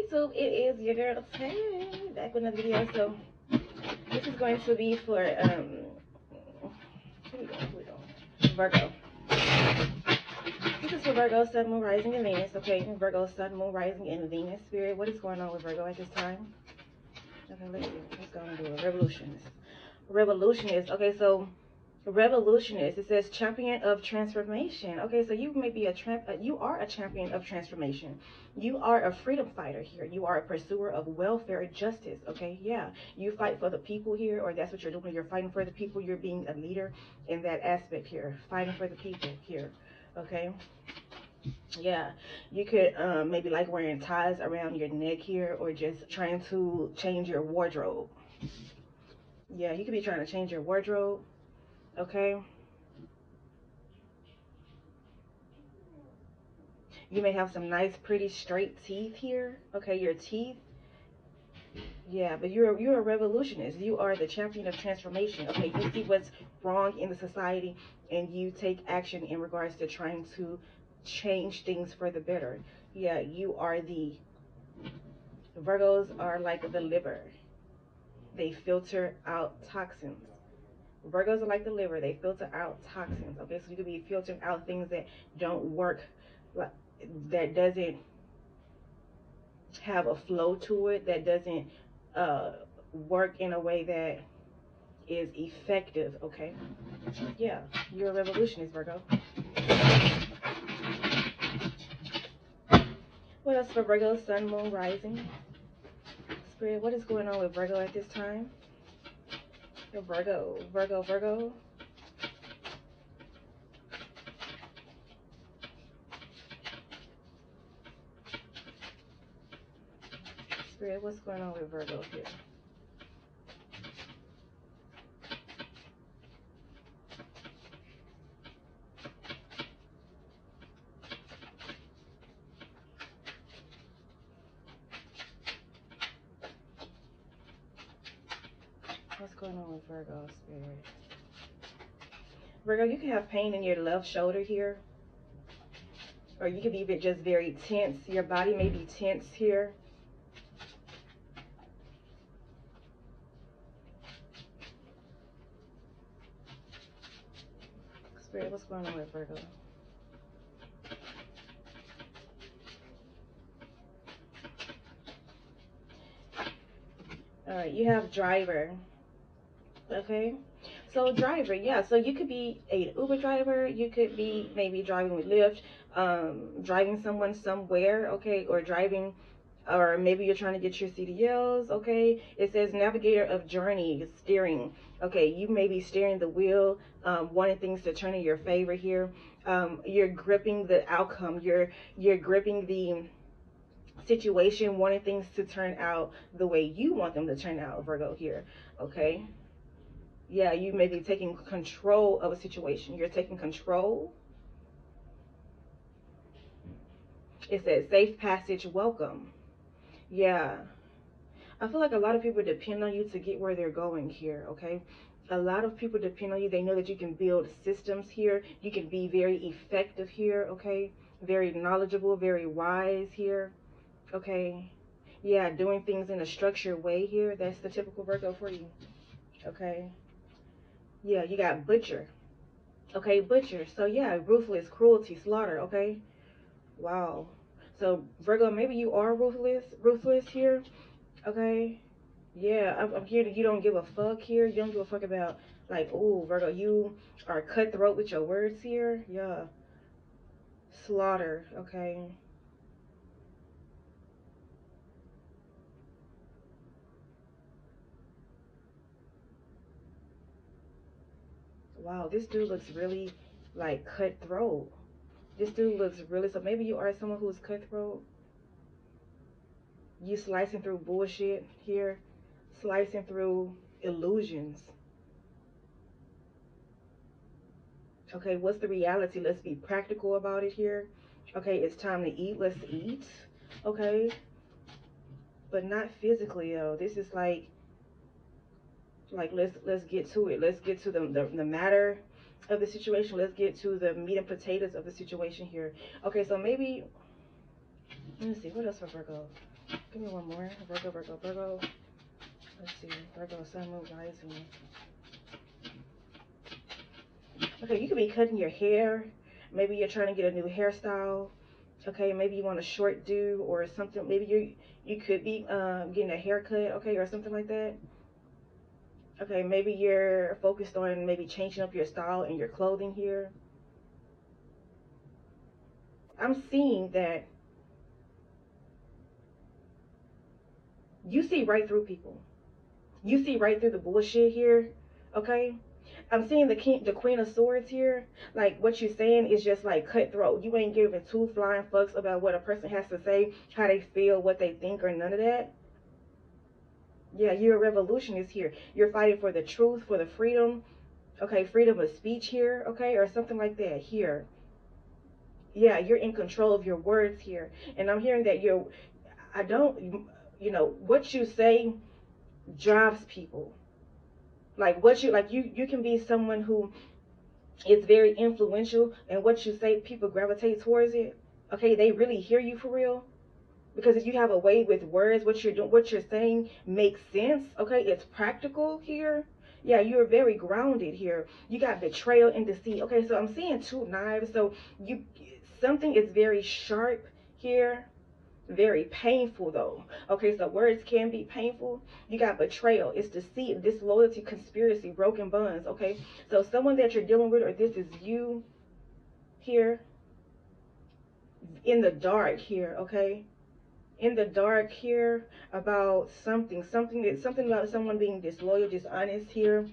YouTube, it is your girl Tay, back with another video. So this is going to be for Virgo. This is for Virgo, Sun, Moon, Rising, and Venus. Okay, Virgo, Sun, Moon, Rising, and Venus. Spirit, what is going on with Virgo at this time? Okay, let's see. Let's go and do a revolutionist. Revolutionist. Okay, so revolutionist, it says champion of transformation. Okay, so you may be you are a champion of transformation. You are a freedom fighter here. You are a pursuer of welfare justice. Okay, yeah, you fight for the people here, or that's what you're doing. You're fighting for the people. You're being a leader in that aspect here, fighting for the people here. Okay, yeah, you could maybe like wearing ties around your neck here, or just trying to change your wardrobe. Yeah, you could be trying to change your wardrobe. Okay, you may have some nice, pretty, straight teeth here. Okay, your teeth. Yeah, but you're a revolutionist. You are the champion of transformation. Okay, you see what's wrong in the society, and you take action in regards to trying to change things for the better. Yeah, you are the Virgos are like the liver. They filter out toxins. Virgos are like the liver. They filter out toxins. Okay, so you could be filtering out things that don't work, like that doesn't have a flow to it, that doesn't work in a way that is effective. Okay, yeah, you're a revolutionist, Virgo. What else for Virgo, Sun, Moon, Rising? Spirit, what is going on with Virgo at this time? Virgo, Virgo, Virgo. Spirit, what's going on with Virgo here? What's going on with Virgo, Spirit? Virgo, you can have pain in your left shoulder here, or you could be just very tense. Your body may be tense here. Spirit, what's going on with Virgo? All right, you have driver. Okay, so driver, yeah, so you could be an Uber driver. You could be maybe driving with Lyft, driving someone somewhere. Okay, or driving, or maybe you're trying to get your CDLs. Okay, it says navigator of journey, steering. Okay, you may be steering the wheel, wanting things to turn in your favor here. You're gripping the outcome. You're gripping the situation, wanting things to turn out the way you want them to turn out, Virgo here. Okay, yeah, you may be taking control of a situation. You're taking control. It says safe passage, welcome. Yeah, I feel like a lot of people depend on you to get where they're going here. Okay, a lot of people depend on you. They know that you can build systems here. You can be very effective here. Okay, very knowledgeable, very wise here. Okay, yeah, doing things in a structured way here. That's the typical Virgo for you. Okay, yeah, you got butcher. Okay, butcher. So yeah, ruthless, cruelty, slaughter. Okay, wow. So Virgo, maybe you are ruthless here. Okay, yeah, I'm hearing you don't give a fuck here. You don't give a fuck about, like, oh, Virgo, you are cutthroat with your words here. Yeah, slaughter. Okay, wow, this dude looks really like cutthroat. This dude looks really, so maybe you are someone who's cutthroat. You slicing through bullshit here, slicing through illusions. Okay, what's the reality? Let's be practical about it here. Okay, it's time to eat. Let's eat. Okay, but not physically though. This is like let's get to it. Let's get to the matter of the situation. Let's get to the meat and potatoes of the situation here. Okay, so maybe let me see what else for Virgo. Give me one more. Virgo, Virgo, Virgo. Let's see. Virgo, Sun, Moon, Rising. Okay, you could be cutting your hair. Maybe you're trying to get a new hairstyle. Okay, maybe you want a short do or something. Maybe you could be getting a haircut. Okay, or something like that. Okay, maybe you're focused on maybe changing up your style and your clothing here. I'm seeing that you see right through people. You see right through the bullshit here. Okay, I'm seeing the Queen of Swords here. Like what you're saying is just like cutthroat. You ain't giving two flying fucks about what a person has to say, how they feel, what they think, or none of that. Yeah, you're a revolutionist here. You're fighting for the truth, for the freedom. Okay, freedom of speech here. Okay, or something like that here. Yeah, you're in control of your words here. And I'm hearing that I don't, what you say drives people. Like you can be someone who is very influential, and what you say, people gravitate towards it. Okay, they really hear you for real. Because if you have a way with words, what you're doing, what you're saying makes sense. Okay, it's practical here. Yeah, you're very grounded here. You got betrayal and deceit. Okay, so I'm seeing two knives. So something is very sharp here, very painful though. Okay, so words can be painful. You got betrayal, it's deceit, disloyalty, conspiracy, broken bonds. Okay, so someone that you're dealing with, or this is you here, in the dark here. Okay, in the dark here about something about someone being disloyal, dishonest here.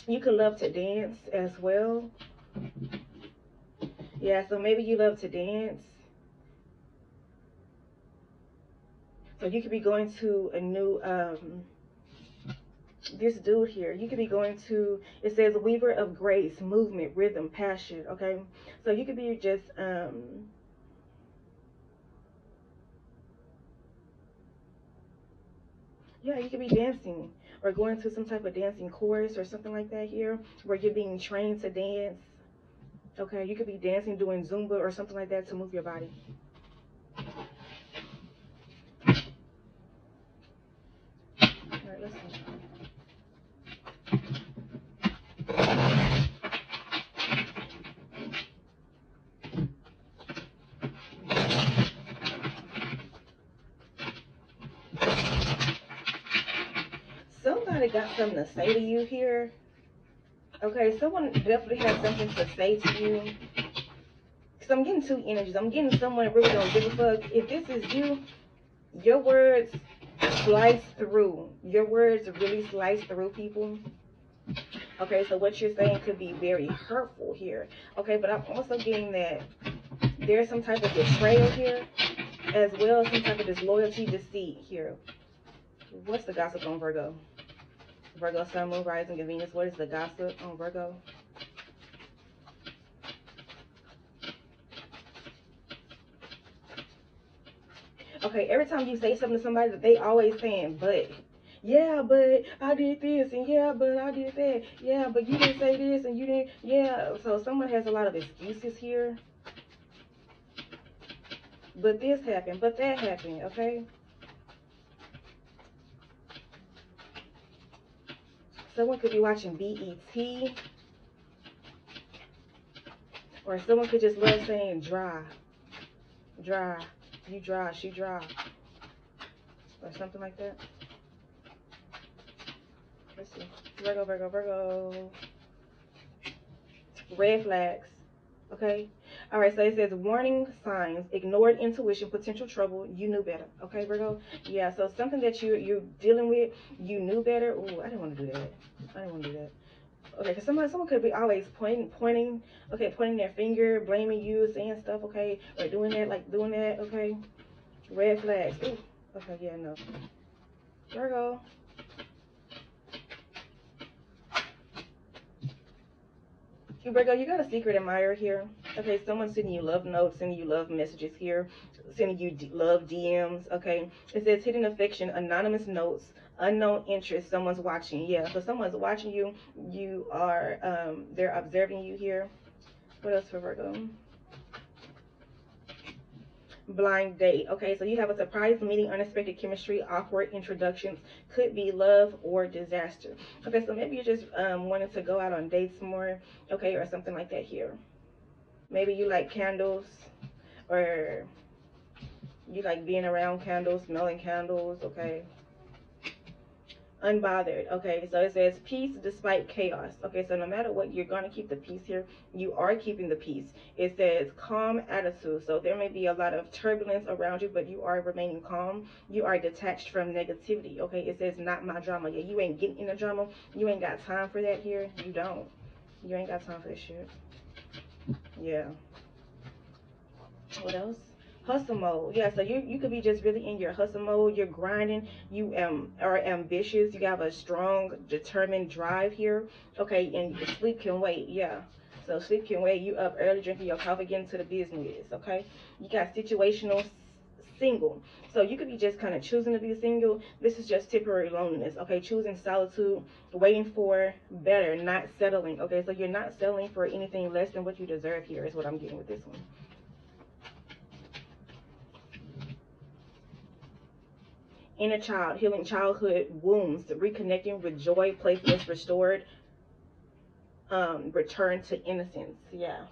You could love to dance as well. Yeah, so maybe you love to dance. So you could be going to a new this dude here. You could be going to, it says weaver of grace, movement, rhythm, passion. Okay, so you could be just yeah, you could be dancing or going to some type of dancing course or something like that here, where you're being trained to dance. Okay, you could be dancing, doing Zumba or something like that to move your body. All right, let's see. Somebody got something to say to you here. Okay, someone definitely has something to say to you. Because I'm getting two energies. I'm getting someone really don't give a fuck. If this is you, your words slice through. Your words really slice through people. Okay, so what you're saying could be very hurtful here. Okay, but I'm also getting that there's some type of betrayal here, as well as some type of disloyalty, deceit here. What's the gossip on Virgo? Virgo, Sun, Moon, Rising, and Venus. What is the gossip on Virgo? Okay, every time you say something to somebody, they always saying, but. Yeah, but I did this, and yeah, but I did that. Yeah, but you didn't say this, and you didn't. Yeah, so someone has a lot of excuses here. But this happened, but that happened, okay? Someone could be watching BET, or someone could just love saying dry, dry, you dry, she dry, or something like that. Let's see. Virgo, Virgo, Virgo. Red flags. Okay. All right. So it says warning signs, ignored intuition, potential trouble. You knew better. Okay, Virgo. Yeah. So something that you're dealing with, you knew better. Ooh, I didn't want to do that. I didn't want to do that. Okay, because someone could be always pointing. Okay, pointing their finger, blaming you, saying stuff. Okay, or doing that, like doing that. Okay. Red flags. Ooh. Okay. Yeah. No. Virgo. Virgo, you got a secret admirer here. Okay, someone's sending you love notes, sending you love messages here, sending you love DMs. Okay, it says hidden affection, anonymous notes, unknown interest. Someone's watching. Yeah, so someone's watching you. You are, they're observing you here. What else for Virgo? blind date. Okay, so you have a surprise meeting, unexpected chemistry, awkward introductions, could be love or disaster. Okay, so maybe you just wanted to go out on dates more, okay, or something like that here. Maybe you like candles, or you like being around candles, smelling candles, okay. Unbothered. Okay, so it says peace despite chaos. Okay, so no matter what, you're going to keep the peace here. You are keeping the peace. It says calm attitude. So there may be a lot of turbulence around you, but you are remaining calm. You are detached from negativity. Okay, it says not my drama. Yeah, you ain't getting in the drama. You ain't got time for that here. You don't. You ain't got time for this shit. Yeah. What else? Hustle mode. Yeah, so you could be just really in your hustle mode. You're grinding. You are ambitious. You have a strong, determined drive here. Okay, and sleep can wait. Yeah. So sleep can wait. You up early, drinking your coffee, getting to the business. Okay. You got situational single. So you could be just kind of choosing to be single. This is just temporary loneliness. Okay, choosing solitude, waiting for better, not settling. Okay, so you're not settling for anything less than what you deserve here is what I'm getting with this one. Inner child, healing childhood wounds, reconnecting with joy, playfulness restored, return to innocence. Yeah.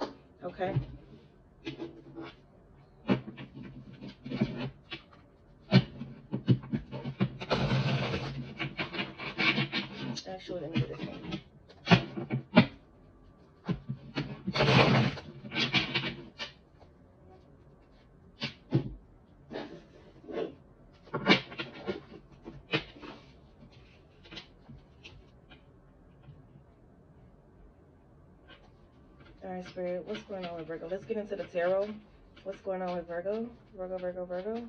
Okay. Actually, let me do this one. All right, Spirit, what's going on with Virgo? Let's get into the tarot. What's going on with Virgo? Virgo, Virgo, Virgo.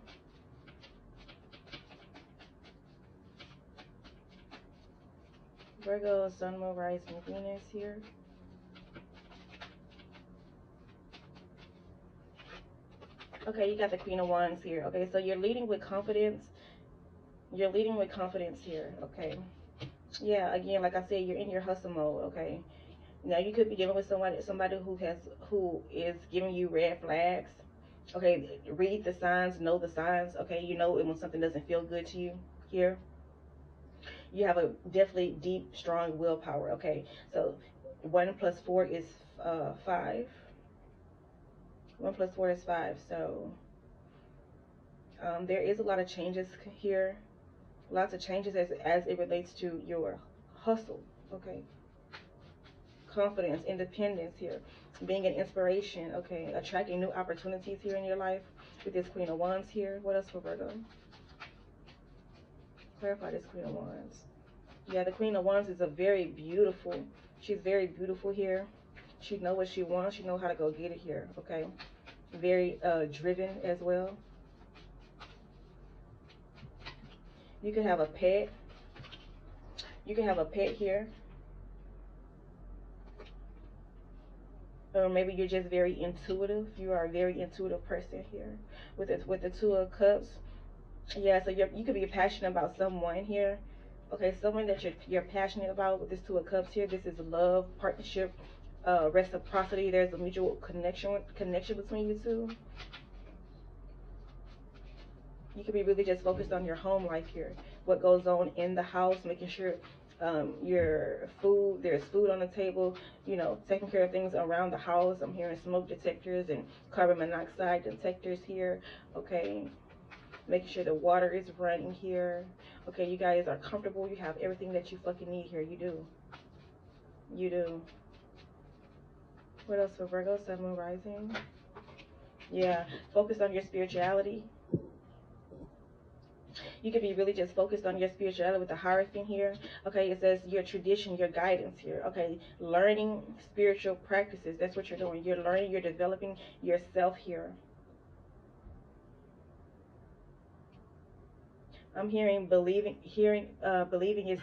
Virgo, Sun, Moon, Rising, Venus here. Okay, you got the Queen of Wands here. Okay, so you're leading with confidence. You're leading with confidence here. Okay. Yeah, again, like I said, you're in your hustle mode. Okay. Now you could be dealing with somebody who is giving you red flags. Okay, read the signs, know the signs. Okay, you know when something doesn't feel good to you here. You have a definitely deep, strong willpower. Okay, so 1 plus 4 is 5. 1 plus 4 is 5. So there is a lot of changes here. Lots of changes as it relates to your hustle. Okay, confidence, independence here, being an inspiration, okay, attracting new opportunities here in your life with this Queen of Wands here. What else for Virgo? Clarify this Queen of Wands. Yeah, the Queen of Wands is a very beautiful, she's very beautiful here. She know what she wants. She know how to go get it here, okay? Very driven as well. You can have a pet. You can have a pet here. Or maybe you're just very intuitive. You are a very intuitive person here. With the Two of Cups. Yeah, so you could be passionate about someone here. Okay, someone that you're passionate about with this Two of Cups here. This is love, partnership, reciprocity. There's a mutual connection between you two. You could be really just focused on your home life here. What goes on in the house, making sure your food, there's food on the table, you know, taking care of things around the house. I'm hearing smoke detectors and carbon monoxide detectors here. Okay, making sure the water is running here. Okay, you guys are comfortable. You have everything that you fucking need here. You do. You do. What else for Virgo? Sun, Moon, Rising. Yeah, focus on your spirituality. You could be really just focused on your spirituality with the Hierophant here. Okay, it says your tradition, your guidance here. Okay, learning spiritual practices. That's what you're doing. You're learning, you're developing yourself here. I'm hearing believing is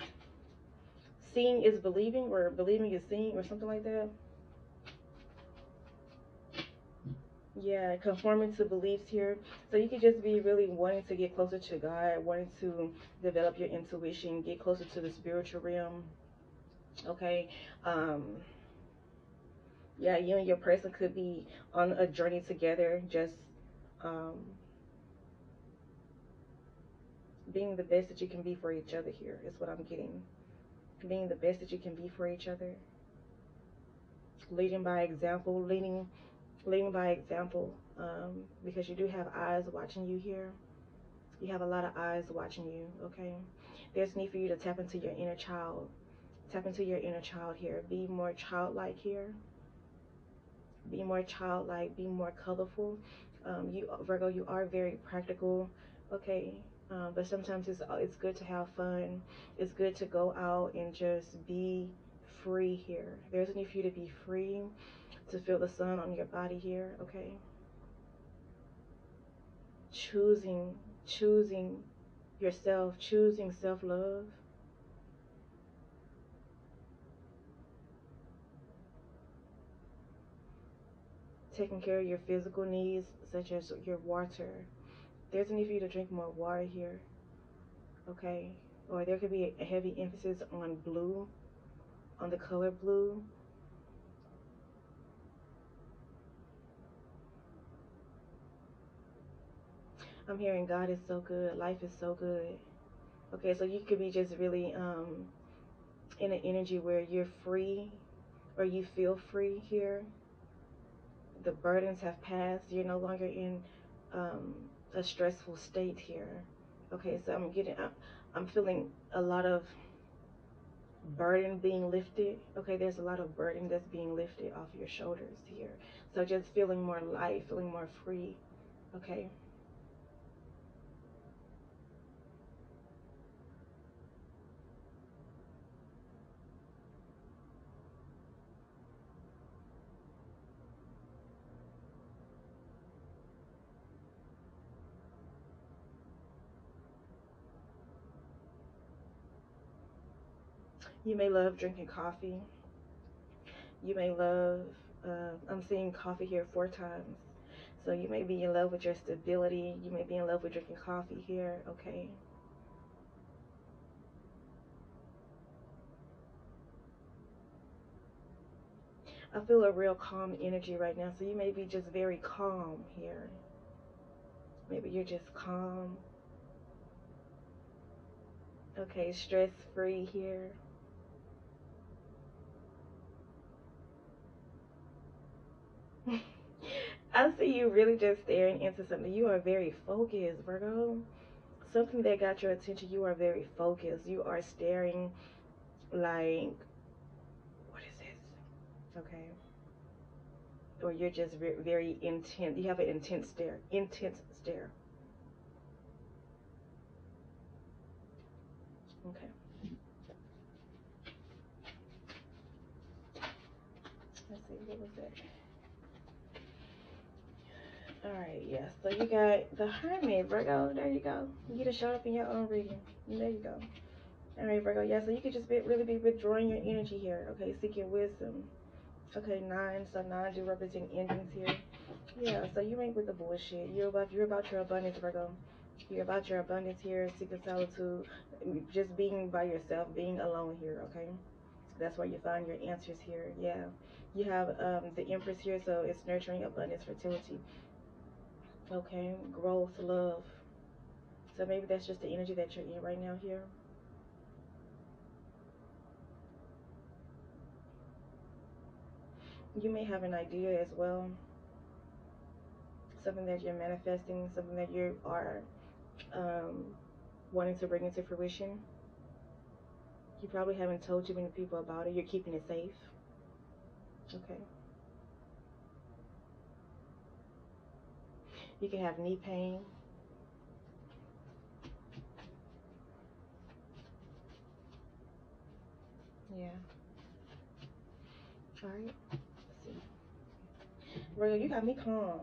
seeing is believing, or believing is seeing, or something like that. Yeah, conforming to beliefs here. So you could just be really wanting to get closer to God, wanting to develop your intuition, get closer to the spiritual realm. Okay. Yeah, you and your person could be on a journey together, just being the best that you can be for each other here is what I'm getting. Being the best that you can be for each other. Leading by example, leading by example, because you do have eyes watching you here. You have a lot of eyes watching you, okay? There's need for you to tap into your inner child. Tap into your inner child here. Be more childlike here. Be more childlike. Be more colorful. You, Virgo, you are very practical, okay? But sometimes it's good to have fun. It's good to go out and just be free here. There's a need for you to be free, to feel the sun on your body here, okay? Choosing yourself, choosing self-love. Taking care of your physical needs, such as your water. There's a need for you to drink more water here, okay? Or there could be a heavy emphasis on blue, on the color blue. I'm hearing God is so good, life is so good. Okay, so you could be just really in an energy where you're free, or you feel free here. The burdens have passed. You're no longer in a stressful state here. Okay, so I'm feeling a lot of burden being lifted. Okay, there's a lot of burden that's being lifted off your shoulders here. So just feeling more light, feeling more free. Okay. You may love drinking coffee. You may love, I'm seeing coffee here 4 times. So you may be in love with your stability. You may be in love with drinking coffee here. Okay. I feel a real calm energy right now. So you may be just very calm here. Maybe you're just calm. Okay, stress free here. I see you really just staring into something. You are very focused, Virgo. Something that got your attention. You are very focused. You are staring like, what is this? Okay. Or you're just very intent. You have an intense stare. Intense stare. Okay. Let's see. What was that? All right. Yeah. So you got the Hermit, Virgo. There you go. You just showed up in your own reading. There you go. All right, Virgo. Yeah. So you could just really be withdrawing your energy here. Okay. Seeking wisdom. Okay. 9. So 9 do represent endings here. Yeah. So you ain't with the bullshit. You're about your abundance, Virgo. You're about your abundance here. Seeking solitude. Just being by yourself. Being alone here. Okay. That's where you find your answers here. Yeah. You have the Empress here, so it's nurturing, abundance, fertility. Okay. Growth, love. So maybe that's just the energy that you're in right now here. You may have an idea as well. Something that you're manifesting, something that you are um, wanting to bring into fruition. You probably haven't told too many people about it. You're keeping it safe. Okay. You can have knee pain. Yeah. All right. Let's see. Virgo, you got me calm.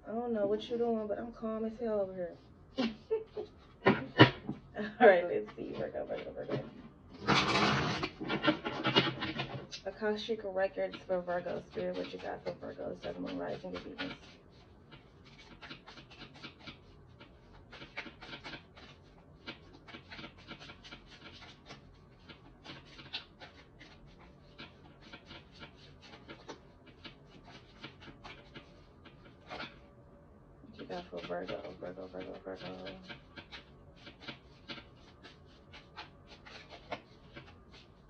I don't know what you're doing, but I'm calm as hell over here. All right, let's see. Virgo. Akashic records for Virgo. Spirit, what you got for Virgo? Sun, Moon, Rising, your Venus. What you got for Virgo, Virgo, Virgo, Virgo.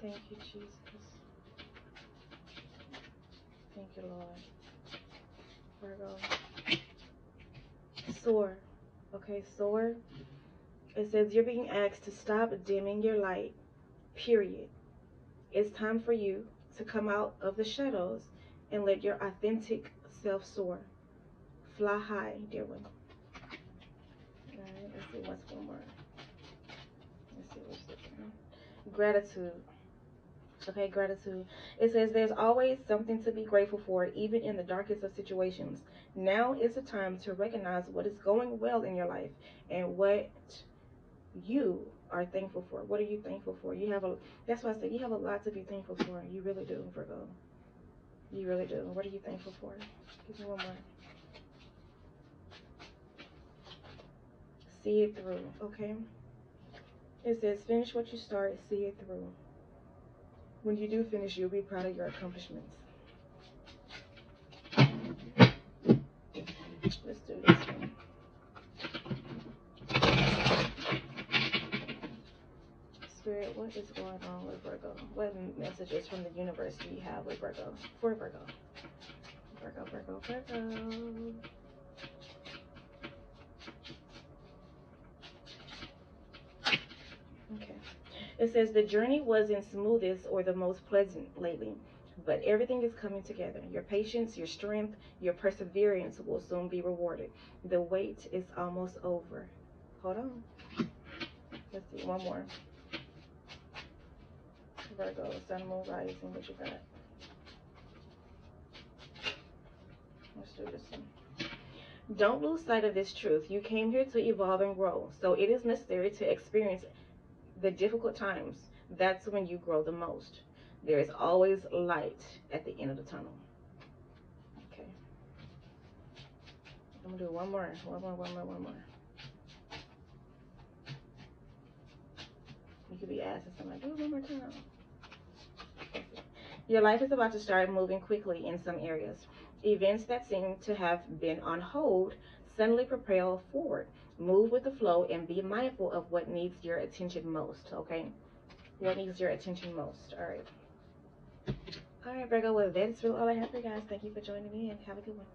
Thank you, Jesus. Thank you, Lord. Virgo. Soar. Okay, soar. It says you're being asked to stop dimming your light, period. It's time for you to come out of the shadows and let your authentic self soar. Fly high, dear one. Alright, let's see what's one more. Let's see what's this one. Gratitude. Okay, gratitude. It says there's always something to be grateful for, even in the darkest of situations. Now is the time to recognize what is going well in your life and what you are thankful for. What are you thankful for? You have a, that's why I said you have a lot to be thankful for. You really do, Virgo. You really do. What are you thankful for? Give me one more. See it through, okay? It says finish what you start, see it through. When you do finish, you'll be proud of your accomplishments. Let's do this one. Spirit, what is going on with Virgo? What messages from the universe do you have with Virgo? For Virgo. Virgo, Virgo, Virgo. Okay. It says the journey wasn't smoothest or the most pleasant lately, but everything is coming together. Your patience, your strength, your perseverance will soon be rewarded. The wait is almost over. Hold on. Let's see, one more. Virgo, Sun, Moon, Rising, what you got? Let's do this one. Don't lose sight of this truth. You came here to evolve and grow, so it is necessary to experience the difficult times. That's when you grow the most. There is always light at the end of the tunnel. Okay. I'm gonna do one more. One more. You could be asking somebody, do it one more time. Your life is about to start moving quickly in some areas. Events that seem to have been on hold suddenly propel forward. Move with the flow and be mindful of what needs your attention most, okay? What needs your attention most, all right? All right, Virgo, well, that's really all I have for you guys. Thank you for joining me and have a good one.